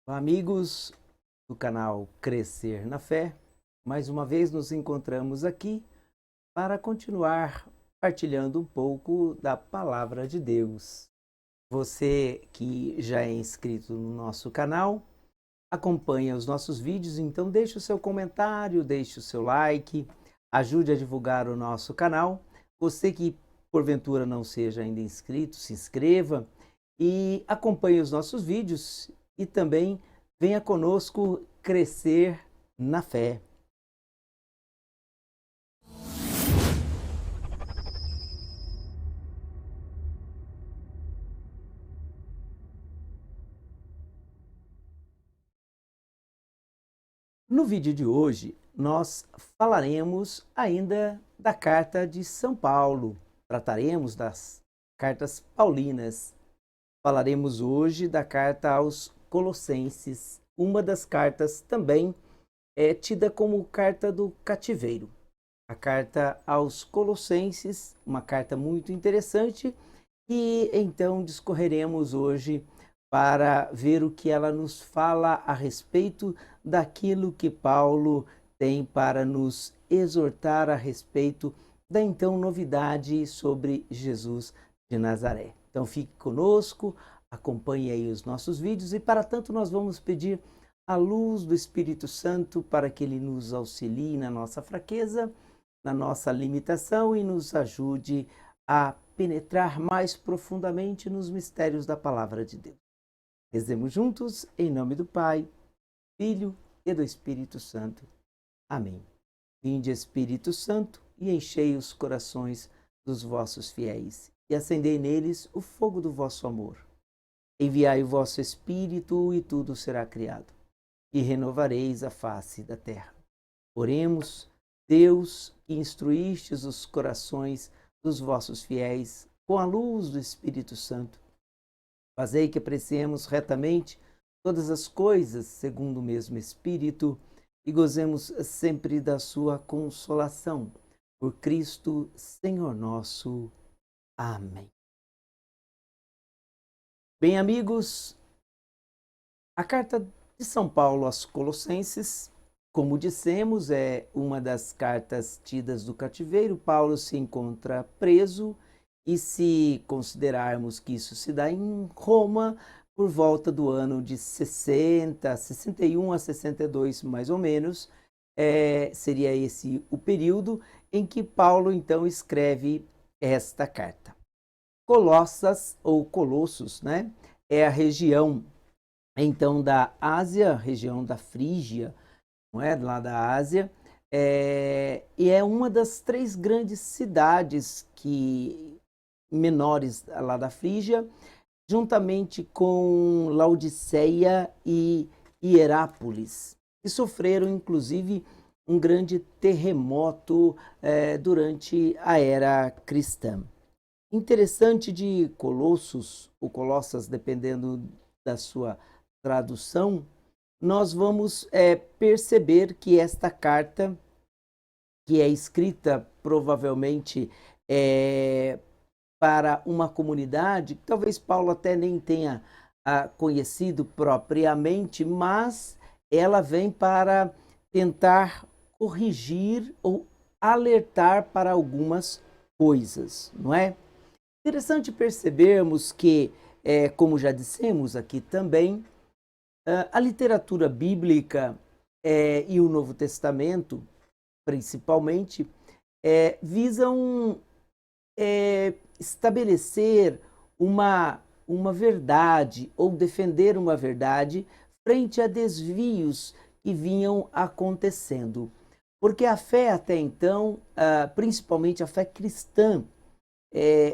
Olá, amigos do canal Crescer na Fé, mais uma vez nos encontramos aqui para continuar partilhando um pouco da Palavra de Deus. Você que já é inscrito no nosso canal, acompanha os nossos vídeos, então deixe o seu comentário, deixe o seu like, ajude a divulgar o nosso canal. Você que porventura não seja ainda inscrito, se inscreva e acompanhe os nossos vídeos e também venha conosco crescer na fé. No vídeo de hoje, nós falaremos ainda da carta de São Paulo. Trataremos das cartas paulinas. Falaremos hoje da carta aos Colossenses. Uma das cartas também é tida como carta do cativeiro. A carta aos Colossenses, uma carta muito interessante, e então discorreremos hoje para ver o que ela nos fala a respeito daquilo que Paulo tem para nos exortar a respeito da então novidade sobre Jesus de Nazaré. Então fique conosco, acompanhe aí os nossos vídeos e para tanto nós vamos pedir a luz do Espírito Santo para que ele nos auxilie na nossa fraqueza, na nossa limitação e nos ajude a penetrar mais profundamente nos mistérios da Palavra de Deus. Rezemos juntos, em nome do Pai, Filho e do Espírito Santo. Amém. Vinde, Espírito Santo, e enchei os corações dos vossos fiéis, e acendei neles o fogo do vosso amor. Enviai o vosso Espírito, e tudo será criado, e renovareis a face da terra. Oremos, Deus, que instruístes os corações dos vossos fiéis com a luz do Espírito Santo. Fazei que apreciemos retamente todas as coisas segundo o mesmo Espírito e gozemos sempre da sua consolação. Por Cristo, Senhor nosso. Amém. Bem, amigos, a carta de São Paulo aos Colossenses, como dissemos, é uma das cartas tidas do cativeiro. Paulo se encontra preso e, se considerarmos que isso se dá em Roma, por volta do ano de 61 a 62, mais ou menos, seria esse o período em que Paulo, então, escreve esta carta. Colossas, ou Colossos, né, é a região, então, da Ásia, região da Frígia, não é? Lá da Ásia, e é uma das três grandes cidades menores lá da Frígia, juntamente com Laodiceia e Hierápolis, que sofreram, inclusive, um grande terremoto durante a era cristã. Interessante de Colossos, ou Colossas, dependendo da sua tradução, nós vamos perceber que esta carta, que é escrita provavelmente para uma comunidade, que talvez Paulo até nem tenha conhecido propriamente, mas ela vem para tentar corrigir ou alertar para algumas coisas, não é? Interessante percebermos que, como já dissemos aqui também, a literatura bíblica e o Novo Testamento, principalmente, visam estabelecer uma verdade ou defender uma verdade frente a desvios que vinham acontecendo. Porque a fé até então, principalmente a fé cristã,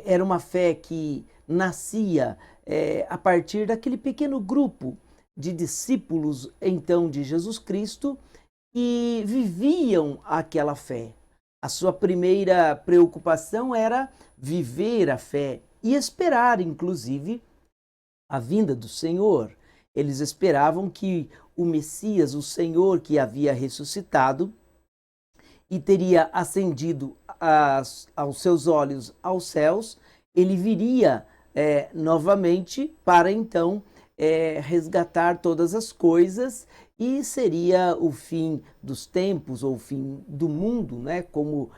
era uma fé que nascia a partir daquele pequeno grupo de discípulos, então, de Jesus Cristo, que viviam aquela fé. A sua primeira preocupação era viver a fé e esperar, inclusive, a vinda do Senhor. Eles esperavam que o Messias, o Senhor que havia ressuscitado e teria ascendido aos seus olhos aos céus, ele viria novamente para então resgatar todas as coisas e seria o fim dos tempos ou o fim do mundo, né? Como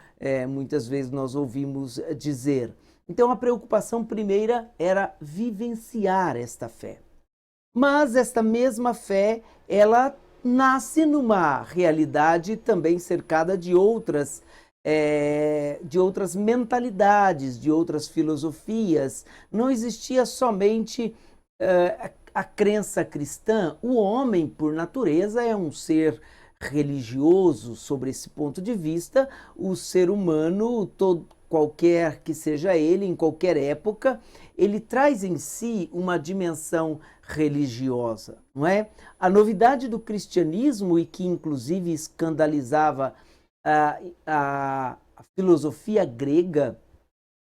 muitas vezes nós ouvimos dizer. Então a preocupação primeira era vivenciar esta fé. Mas esta mesma fé, ela nasce numa realidade também cercada de outras mentalidades, de outras filosofias. Não existia somente a crença cristã. O homem, por natureza, é um ser religioso. Sobre esse ponto de vista, o ser humano, qualquer que seja ele, em qualquer época, ele traz em si uma dimensão religiosa, não é? A novidade do cristianismo, e que inclusive escandalizava a filosofia grega,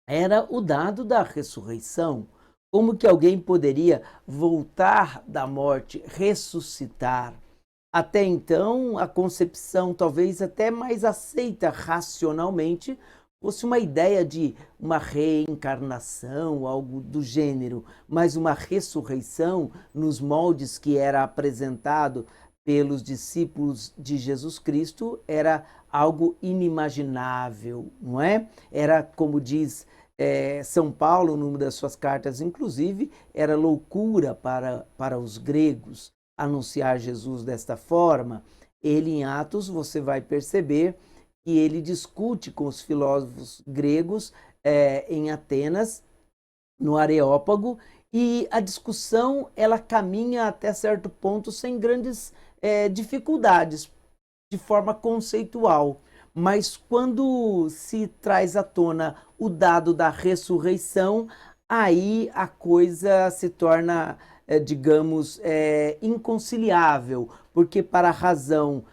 era o dado da ressurreição. Como que alguém poderia voltar da morte, ressuscitar? Até então, a concepção, talvez até mais aceita racionalmente, fosse uma ideia de uma reencarnação, algo do gênero, mas uma ressurreição nos moldes que era apresentado pelos discípulos de Jesus Cristo era algo inimaginável, não é? Era, como diz São Paulo, numa das suas cartas, inclusive, era loucura para os gregos anunciar Jesus desta forma. Ele, em Atos, você vai perceber que ele discute com os filósofos gregos em Atenas, no Areópago, e a discussão ela caminha até certo ponto sem grandes dificuldades, de forma conceitual. Mas quando se traz à tona o dado da ressurreição, aí a coisa se torna, digamos, inconciliável, porque para a razão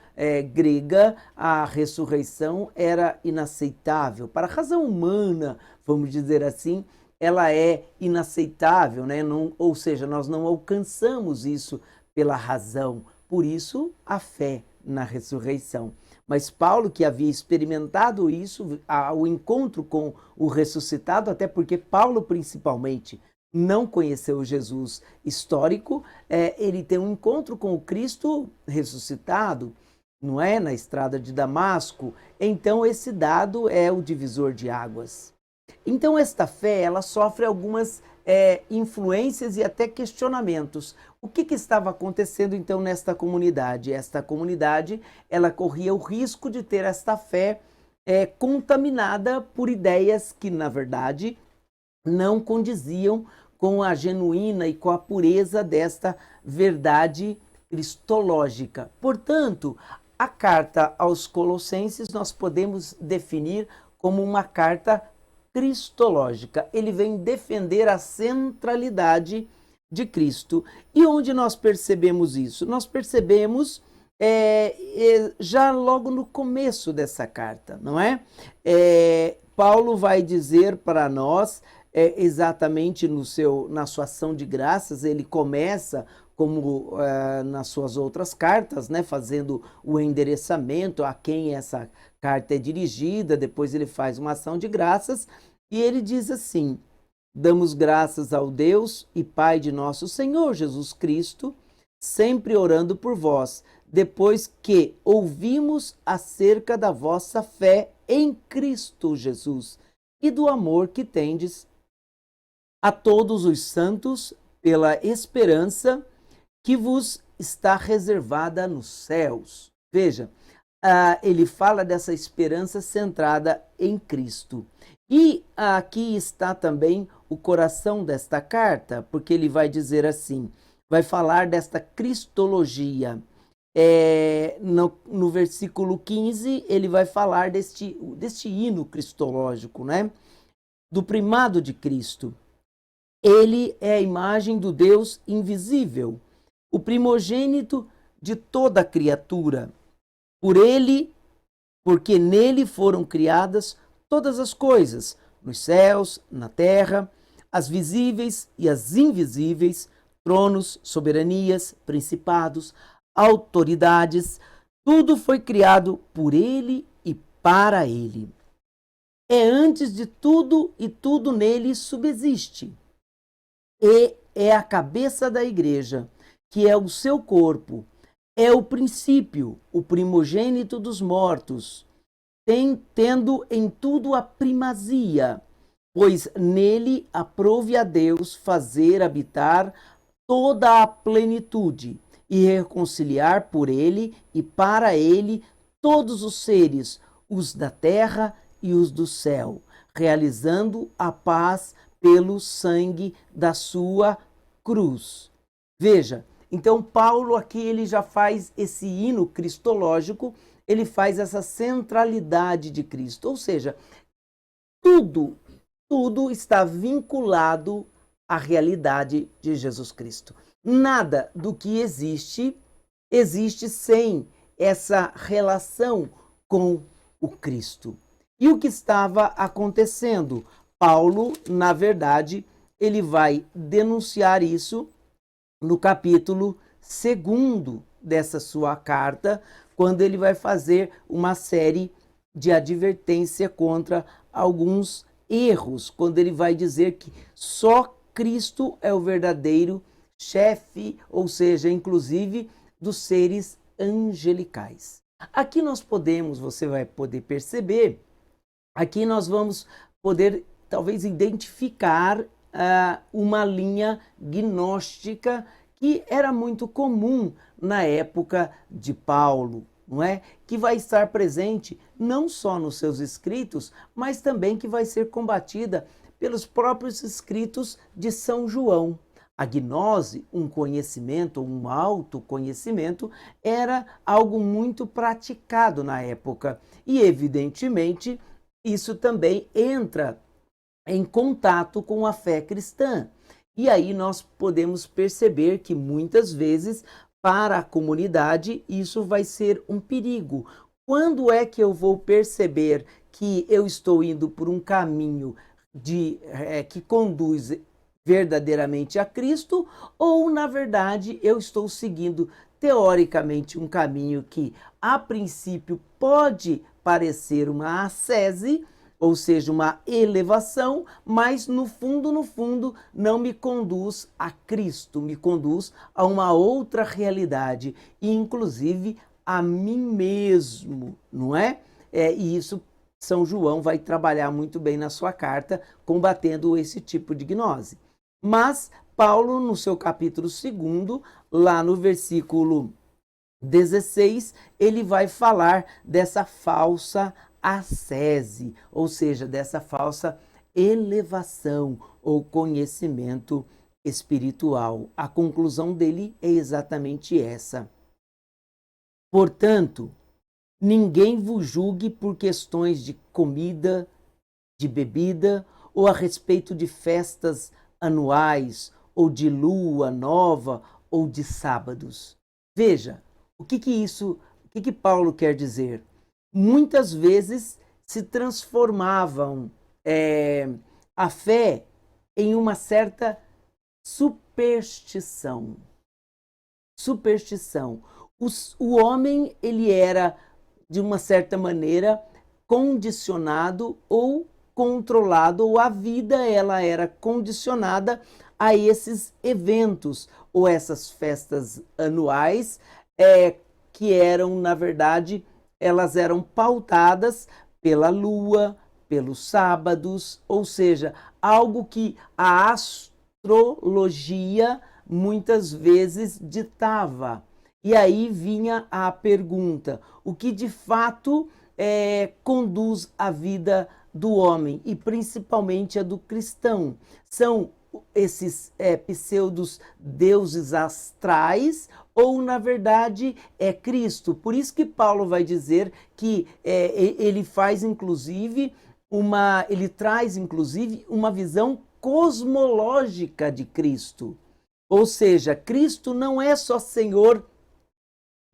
grega, a ressurreição era inaceitável. Para a razão humana, vamos dizer assim, ela é inaceitável, né? Não, ou seja, nós não alcançamos isso pela razão. Por isso, a fé na ressurreição. Mas Paulo, que havia experimentado isso, o encontro com o ressuscitado, até porque Paulo, principalmente, não conheceu Jesus histórico, ele tem um encontro com o Cristo ressuscitado, não é? Na estrada de Damasco. Então, esse dado é o divisor de águas. Então, esta fé, ela sofre algumas influências e até questionamentos. O que estava acontecendo, então, nesta comunidade? Esta comunidade, ela corria o risco de ter esta fé contaminada por ideias que, na verdade, não condiziam com a genuína e com a pureza desta verdade cristológica. Portanto, a carta aos Colossenses nós podemos definir como uma carta cristológica. Ele vem defender a centralidade de Cristo. E onde nós percebemos isso? Nós percebemos já logo no começo dessa carta, não é? Paulo vai dizer para nós, exatamente na sua ação de graças, ele começa como nas suas outras cartas, né, fazendo o endereçamento a quem essa carta é dirigida, depois ele faz uma ação de graças e ele diz assim: damos graças ao Deus e Pai de nosso Senhor Jesus Cristo, sempre orando por vós, depois que ouvimos acerca da vossa fé em Cristo Jesus e do amor que tendes a todos os santos pela esperança que vos está reservada nos céus. Veja, ele fala dessa esperança centrada em Cristo. E aqui está também o coração desta carta, porque ele vai dizer assim, vai falar desta cristologia. No versículo 15, ele vai falar deste hino cristológico, né? Do primado de Cristo. Ele é a imagem do Deus invisível, o primogênito de toda a criatura. Porque nele foram criadas todas as coisas, nos céus, na terra, as visíveis e as invisíveis, tronos, soberanias, principados, autoridades, tudo foi criado por ele e para ele. É antes de tudo e tudo nele subsiste. E é a cabeça da igreja, que é o seu corpo, é o princípio, o primogênito dos mortos, tendo em tudo a primazia, pois nele aprouve a Deus fazer habitar toda a plenitude e reconciliar por ele e para ele todos os seres, os da terra e os do céu, realizando a paz pelo sangue da sua cruz. Veja, então Paulo aqui ele já faz esse hino cristológico, ele faz essa centralidade de Cristo, ou seja, tudo está vinculado à realidade de Jesus Cristo. Nada do que existe sem essa relação com o Cristo. E o que estava acontecendo? Paulo, na verdade, ele vai denunciar isso no capítulo 2 dessa sua carta, quando ele vai fazer uma série de advertência contra alguns erros, quando ele vai dizer que só Cristo é o verdadeiro chefe, ou seja, inclusive dos seres angelicais. Aqui você vai poder perceber, aqui nós vamos poder talvez identificar uma linha gnóstica que era muito comum na época de Paulo, não é? Que vai estar presente não só nos seus escritos, mas também que vai ser combatida pelos próprios escritos de São João. A gnose, um conhecimento, um autoconhecimento, era algo muito praticado na época. E, evidentemente, isso também entra em contato com a fé cristã. E aí nós podemos perceber que muitas vezes, para a comunidade, isso vai ser um perigo. Quando é que eu vou perceber que eu estou indo por um caminho que conduz verdadeiramente a Cristo, ou, na verdade, eu estou seguindo, teoricamente, um caminho que, a princípio, pode parecer uma ascese, ou seja, uma elevação, mas no fundo, não me conduz a Cristo, me conduz a uma outra realidade, e inclusive a mim mesmo, não é? E isso São João vai trabalhar muito bem na sua carta, combatendo esse tipo de gnose. Mas Paulo, no seu capítulo 2, lá no versículo 16, ele vai falar dessa falsa ascese, ou seja, dessa falsa elevação ou conhecimento espiritual. A conclusão dele é exatamente essa. Portanto, ninguém vos julgue por questões de comida, de bebida, ou a respeito de festas anuais, ou de lua nova, ou de sábados. Veja, o que Paulo quer dizer? Muitas vezes se transformavam a fé em uma certa superstição. O homem, ele era, de uma certa maneira, condicionado ou controlado, ou a vida ela era condicionada a esses eventos, ou essas festas anuais, que eram, na verdade, elas eram pautadas pela lua, pelos sábados, ou seja, algo que a astrologia muitas vezes ditava. E aí vinha a pergunta: o que de fato conduz a vida do homem, e principalmente a do cristão? São esses pseudos deuses astrais, ou na verdade é Cristo? Por isso que Paulo vai dizer que ele traz inclusive uma visão cosmológica de Cristo. Ou seja, Cristo não é só Senhor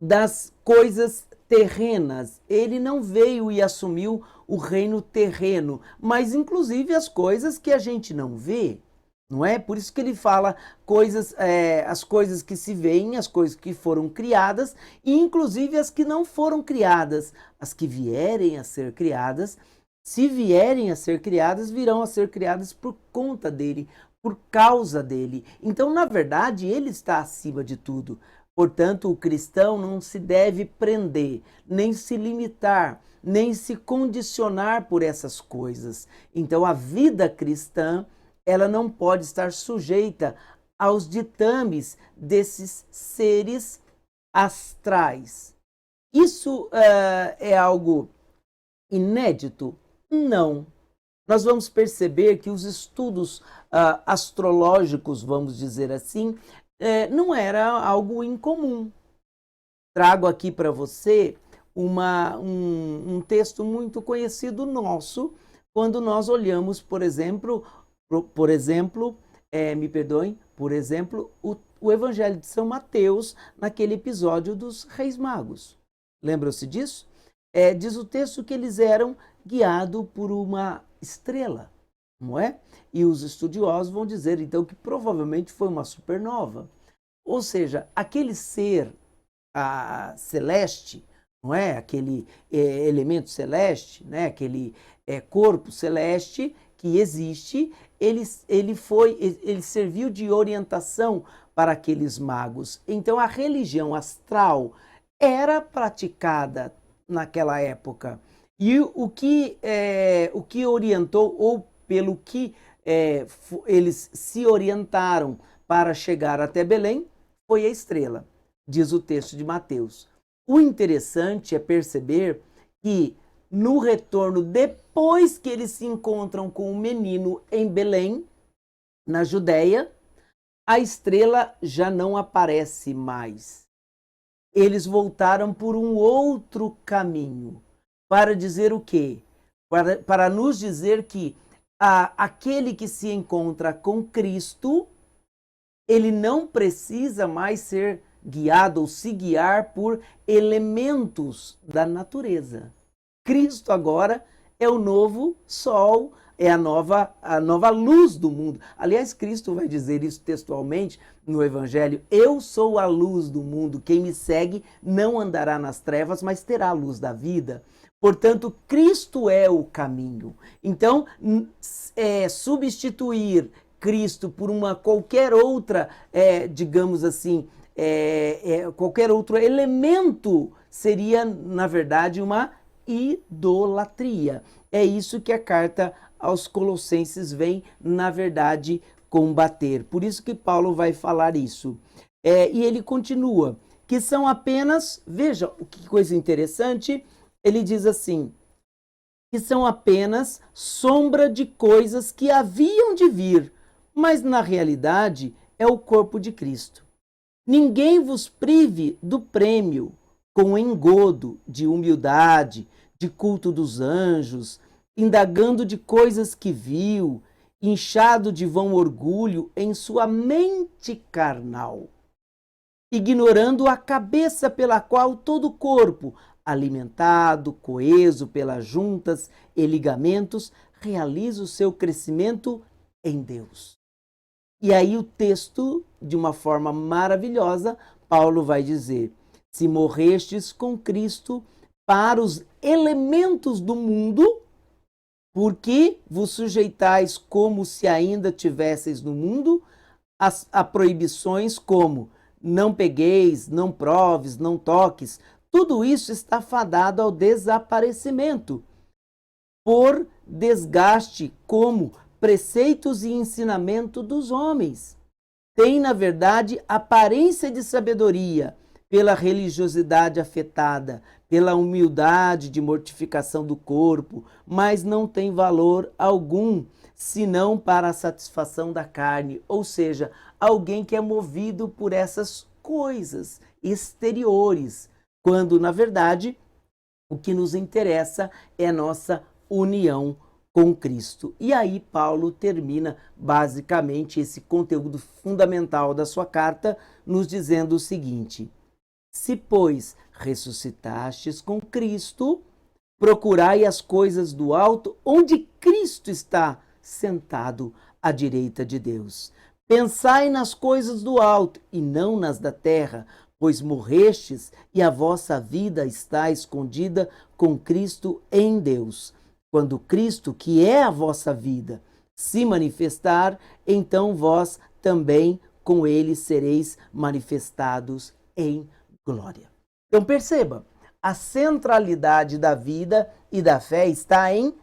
das coisas terrenas. Ele não veio e assumiu o reino terreno, mas inclusive as coisas que a gente não vê. Não é? Por isso que ele fala as coisas que se veem, as coisas que foram criadas, e inclusive as que não foram criadas. As que vierem a ser criadas, se vierem a ser criadas, virão a ser criadas por conta dele, por causa dele. Então, na verdade, ele está acima de tudo. Portanto, o cristão não se deve prender, nem se limitar, nem se condicionar por essas coisas. Então, a vida cristã, ela não pode estar sujeita aos ditames desses seres astrais. Isso é algo inédito? Não. Nós vamos perceber que os estudos astrológicos, vamos dizer assim, não era algo incomum. Trago aqui para você um texto muito conhecido nosso, quando nós olhamos, por exemplo, me perdoem, por exemplo, o Evangelho de São Mateus, naquele episódio dos Reis Magos. Lembram-se disso? Diz o texto que eles eram guiados por uma estrela, não é? E os estudiosos vão dizer, então, que provavelmente foi uma supernova. Ou seja, aquele ser celeste, não é? Aquele elemento celeste, né? Aquele corpo celeste que existe, ele serviu de orientação para aqueles magos. Então, a religião astral era praticada naquela época. E o que orientou, ou pelo que eles se orientaram para chegar até Belém, foi a estrela, diz o texto de Mateus. O interessante é perceber que no retorno, depois que eles se encontram com o menino em Belém, na Judéia, a estrela já não aparece mais. Eles voltaram por um outro caminho. Para dizer o quê? Para nos dizer que aquele que se encontra com Cristo, ele não precisa mais ser guiado ou se guiar por elementos da natureza. Cristo agora é o novo sol, é a nova luz do mundo. Aliás, Cristo vai dizer isso textualmente no Evangelho: eu sou a luz do mundo, quem me segue não andará nas trevas, mas terá a luz da vida. Portanto, Cristo é o caminho. Então, substituir Cristo por qualquer outra, digamos assim, qualquer outro elemento seria, na verdade, uma idolatria. É isso que a carta aos Colossenses vem, na verdade, combater. Por isso que Paulo vai falar isso. E ele continua, que são apenas, veja que coisa interessante, ele diz assim, que são apenas sombra de coisas que haviam de vir, mas na realidade é o corpo de Cristo. Ninguém vos prive do prêmio com engodo de humildade, de culto dos anjos, indagando de coisas que viu, inchado de vão orgulho em sua mente carnal, ignorando a cabeça pela qual todo o corpo, alimentado, coeso pelas juntas e ligamentos, realiza o seu crescimento em Deus. E aí o texto, de uma forma maravilhosa, Paulo vai dizer: se morrestes com Cristo para os elementos do mundo, porque vos sujeitais como se ainda tivesseis no mundo, a proibições como não pegueis, não proves, não toques, tudo isso está fadado ao desaparecimento, por desgaste como preceitos e ensinamento dos homens. Tem, na verdade, aparência de sabedoria, pela religiosidade afetada, pela humildade de mortificação do corpo, mas não tem valor algum, senão para a satisfação da carne, ou seja, alguém que é movido por essas coisas exteriores, quando, na verdade, o que nos interessa é a nossa união com Cristo. E aí Paulo termina basicamente esse conteúdo fundamental da sua carta nos dizendo o seguinte: se, pois, ressuscitastes com Cristo, procurai as coisas do alto, onde Cristo está sentado à direita de Deus. Pensai nas coisas do alto e não nas da terra, pois morrestes e a vossa vida está escondida com Cristo em Deus. Quando Cristo, que é a vossa vida, se manifestar, então vós também com ele sereis manifestados em glória. Então perceba, a centralidade da vida e da fé está em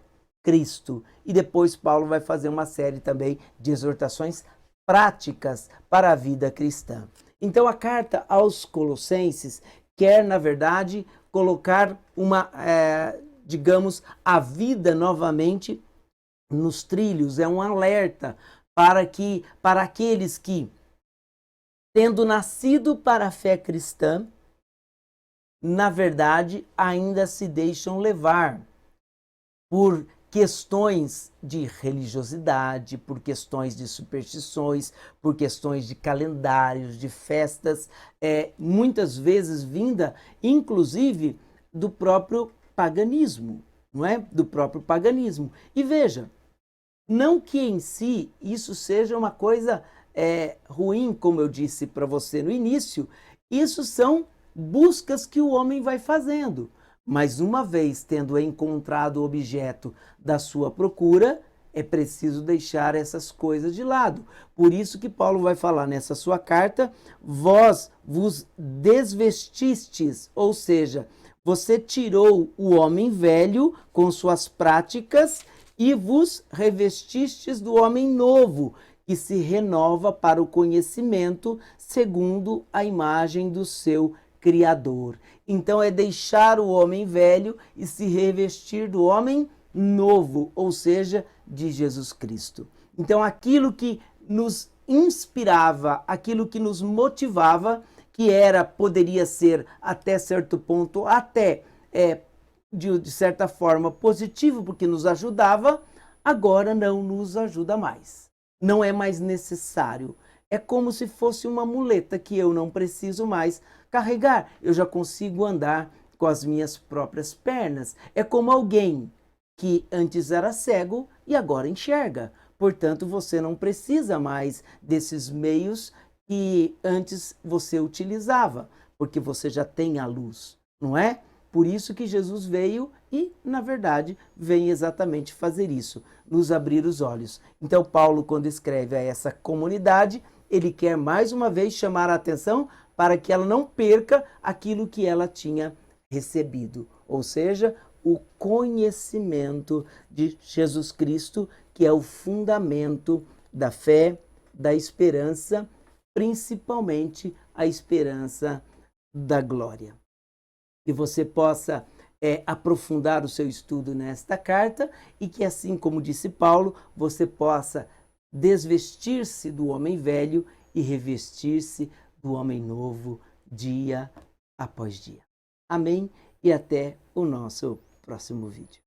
Cristo. E depois Paulo vai fazer uma série também de exortações práticas para a vida cristã. Então a carta aos Colossenses quer, na verdade, colocar digamos, a vida novamente nos trilhos, é um alerta para aqueles que, tendo nascido para a fé cristã, na verdade, ainda se deixam levar por questões de religiosidade, por questões de superstições, por questões de calendários, de festas, muitas vezes vinda, inclusive, do próprio paganismo, não é? Do próprio paganismo. E veja, não que em si isso seja uma coisa ruim, como eu disse para você no início, isso são buscas que o homem vai fazendo. Mas uma vez tendo encontrado o objeto da sua procura, é preciso deixar essas coisas de lado. Por isso que Paulo vai falar nessa sua carta, vós vos desvestistes, ou seja, você tirou o homem velho com suas práticas e vos revestistes do homem novo, que se renova para o conhecimento segundo a imagem do seu Criador. Então é deixar o homem velho e se revestir do homem novo, ou seja, de Jesus Cristo. Então aquilo que nos inspirava, aquilo que nos motivava, que poderia ser até certo ponto, de certa forma positivo, porque nos ajudava, agora não nos ajuda mais. Não é mais necessário. É como se fosse uma muleta que eu não preciso mais carregar. Eu já consigo andar com as minhas próprias pernas. É como alguém que antes era cego e agora enxerga. Portanto, você não precisa mais desses meios que antes você utilizava, porque você já tem a luz, não é? Por isso que Jesus veio e, na verdade, vem exatamente fazer isso, nos abrir os olhos. Então, Paulo, quando escreve a essa comunidade, ele quer mais uma vez chamar a atenção para que ela não perca aquilo que ela tinha recebido, ou seja, o conhecimento de Jesus Cristo, que é o fundamento da fé, da esperança, principalmente a esperança da glória. Que você possa aprofundar o seu estudo nesta carta e que, assim como disse Paulo, você possa desvestir-se do homem velho e revestir-se do homem novo dia após dia. Amém? E até o nosso próximo vídeo.